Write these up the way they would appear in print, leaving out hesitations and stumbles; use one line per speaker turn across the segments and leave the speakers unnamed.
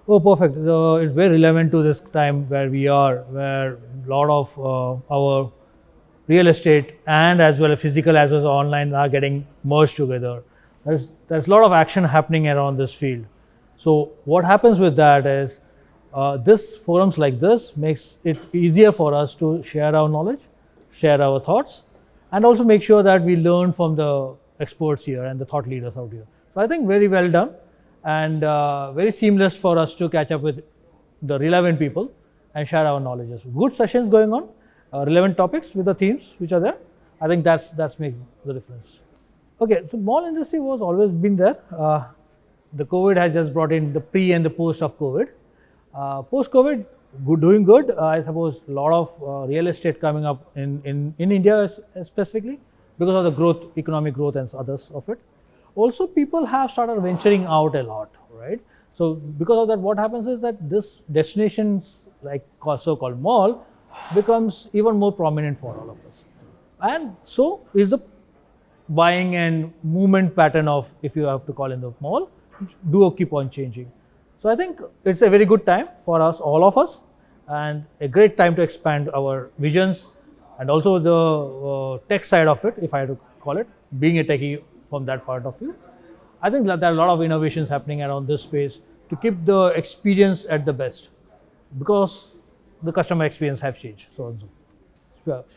Oh, perfect. So it's very relevant to this time where we are, where a lot of our real estate and as well as physical as well as online are getting merged together. There's a lot of action happening around this field. So what happens with that is this forums like this makes it easier for us to share our knowledge, share our thoughts, and also make sure that we learn from the experts here and the thought leaders out here. So I think very well done and very seamless for us to catch up with the relevant people and share our knowledge. Good sessions going on, relevant topics with the themes which are there. I think that's makes the difference. Okay, so mall industry was always been there. The COVID has just brought in the pre and the post of COVID. Post COVID, doing good. I suppose a lot of real estate coming up in India specifically because of the growth, economic growth and others of it. Also, people have started venturing out a lot, right? So because of that, what happens is that this destinations like so-called mall becomes even more prominent for all of us. And so is the buying and movement pattern of, if you have to call in the mall, do keep on changing. So I think it's a very good time for us, all of us, and a great time to expand our visions and also the tech side of it, if I had to call it, being a techie from that part of view. I think that there are a lot of innovations happening around this space to keep the experience at the best because the customer experience have changed. So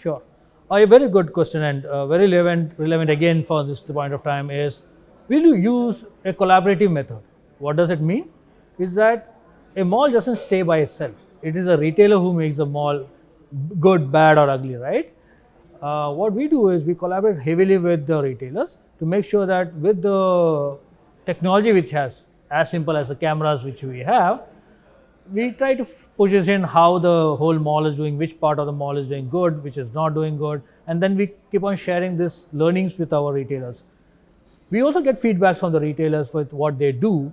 sure. A very good question and very relevant again for this point of time is, will you use a collaborative method? What does it mean? Is that a mall doesn't stay by itself. It is a retailer who makes the mall good, bad or ugly, right? What we do is we collaborate heavily with the retailers to make sure that with the technology which has as simple as the cameras which we have, we try to position how the whole mall is doing, which part of the mall is doing good, which is not doing good, and then we keep on sharing these learnings with our retailers. We also get feedbacks from the retailers with what they do.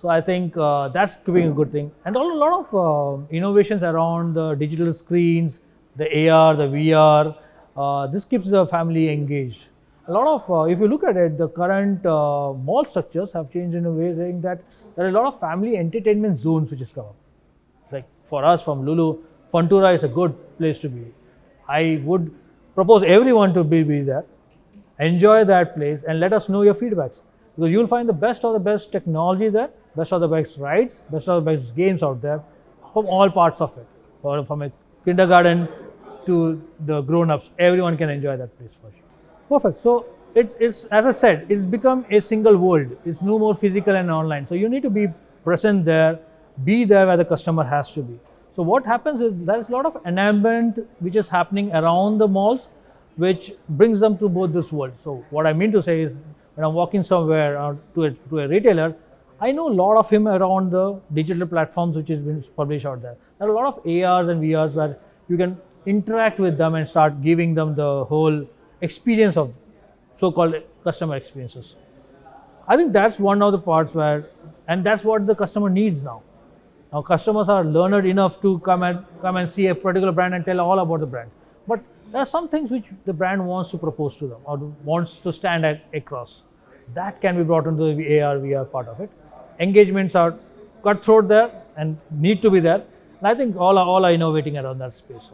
So I think that's being a good thing. And a lot of innovations around the digital screens, the AR, the VR, this keeps the family engaged. A lot of, if you look at it, the current mall structures have changed in a way saying that there are a lot of family entertainment zones which is come up. Like for us from Lulu, Funtura is a good place to be. I would propose everyone to be there, enjoy that place and let us know your feedbacks. Because you'll find the best of the best technology there, best of the best rides, best of the best games out there from all parts of it. From a kindergarten to the grown-ups, everyone can enjoy that place for sure. Perfect. So it's as I said, it's become a single world. It's no more physical and online. So you need to be present there, be there where the customer has to be. So what happens is there's a lot of enablement which is happening around the malls, which brings them to both this world. So what I mean to say is, when I'm walking somewhere to a retailer, I know a lot of him around the digital platforms which has been published out there. There are a lot of ARs and VRs where you can interact with them and start giving them the whole experience of so-called customer experiences. I think that's one of the parts where, and that's what the customer needs now. Now customers are learned enough to come and see a particular brand and tell all about the brand. But there are some things which the brand wants to propose to them or wants to stand across. That can be brought into the AR, VR part of it. Engagements are cutthroat there and need to be there. And I think all are innovating around that space.